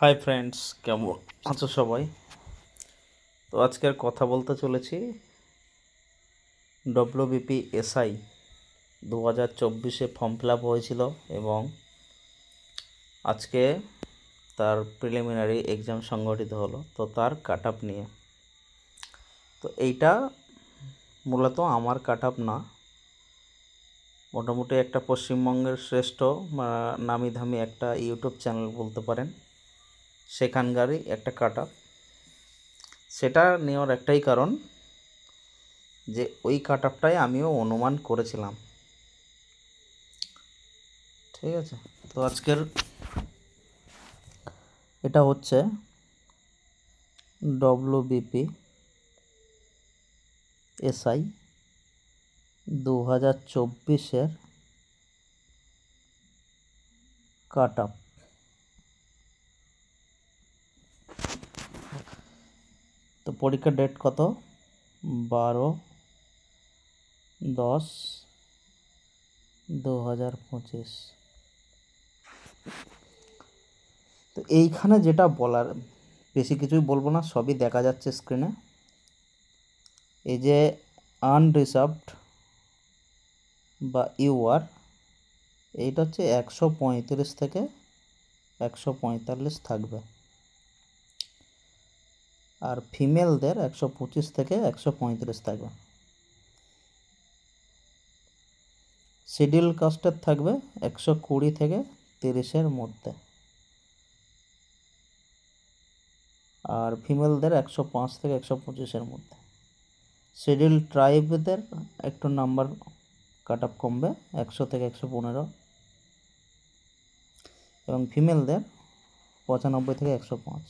Hi friends, কেমন আছো সবাই? তো আজকের কথা বলতে চলেছি WBP SI 2024 form fill up হয়েছিল এবং আজকে তার প্রিলিমিনারি এক্সাম সংগঠিত হলো। তো তার কাট আপ নিয়ে, তো এইটা মূলত আমার কাট আপ না, মোটামুটি একটা পশ্চিমবঙ্গের শ্রেষ্ঠ নামি দামি একটা ইউটিউব চ্যানেল বলতে পারেন, সেখানকারই একটা কাট আপ। সেটা নেওয়ার একটাই কারণ যে ওই কাট আপটাই আমিও অনুমান করেছিলাম। ঠিক আছে, তো আজকের এটা হচ্ছে ডব্লিউবিপি এসআই 2024 কাট আপ। তো পরীক্ষার ডেট কত? 12/10/2025। তো এইখানে যেটা বলার, বেশি কিছুই বলবো না, সবই দেখা যাচ্ছে স্ক্রিনে। এই যে আনরিজার্ভড বা ইউআর, এইটা হচ্ছে 135 থেকে 145 থাকবে, আর ফিমেলদের 125 থেকে 135 থাকবে। শিডিউল কাস্টের থাকবে 120 থেকে 30-এর মধ্যে, আর ফিমেলদের 105 থেকে 125-এর মধ্যে। শিডিউল ট্রাইবদের একটু নাম্বার কাট আপ কমবে, 100 থেকে 115, এবং ফিমেলদের 95 থেকে 105।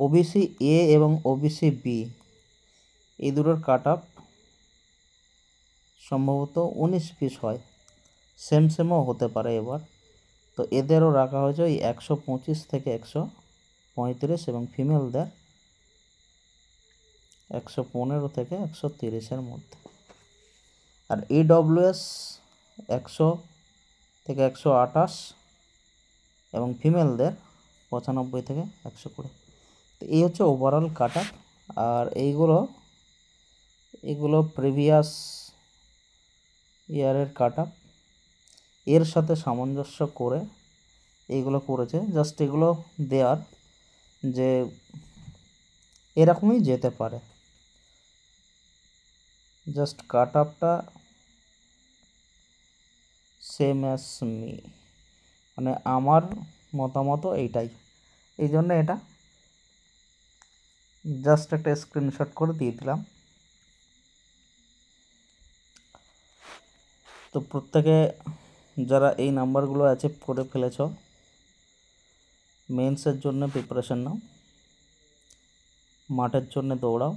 ওবিসি এ এবং ওবিসি বি এই দুটোর কাট আপ সম্ভবত 19 পিস হয়, সেমও হতে পারে এবার। তো এদেরও রাখা হয়েছে ওই 125 থেকে 135, এবং ফিমেলদের 115 থেকে 130-এর মধ্যে। আর ইডব্লিউএস 100 থেকে 128, এবং ফিমেলদের 95 থেকে 120। তো এই হচ্ছে ওভারঅল কাট আপ। আর এইগুলো প্রিভিয়াস ইয়ারের কাট আপ, এর সাথে সামঞ্জস্য করে এইগুলো করেছে। জাস্ট এগুলো দেওয়ার যে এরকমই যেতে পারে, জাস্ট কাট আপটা সেম অ্যাজ মি, মানে আমার মতামত এইটাই। এই জন্য এটা জাস্ট একটা স্ক্রিনশট করে দিয়ে দিলাম। তো প্রত্যেকে যারা এই নাম্বারগুলো অ্যাচিভ করে ফেলেছ, মেন্সের জন্য প্রিপারেশন নাও, মাঠের জন্য দৌড়াও।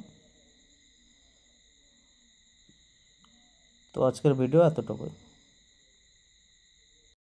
তো আজকের ভিডিও এতটুকুই।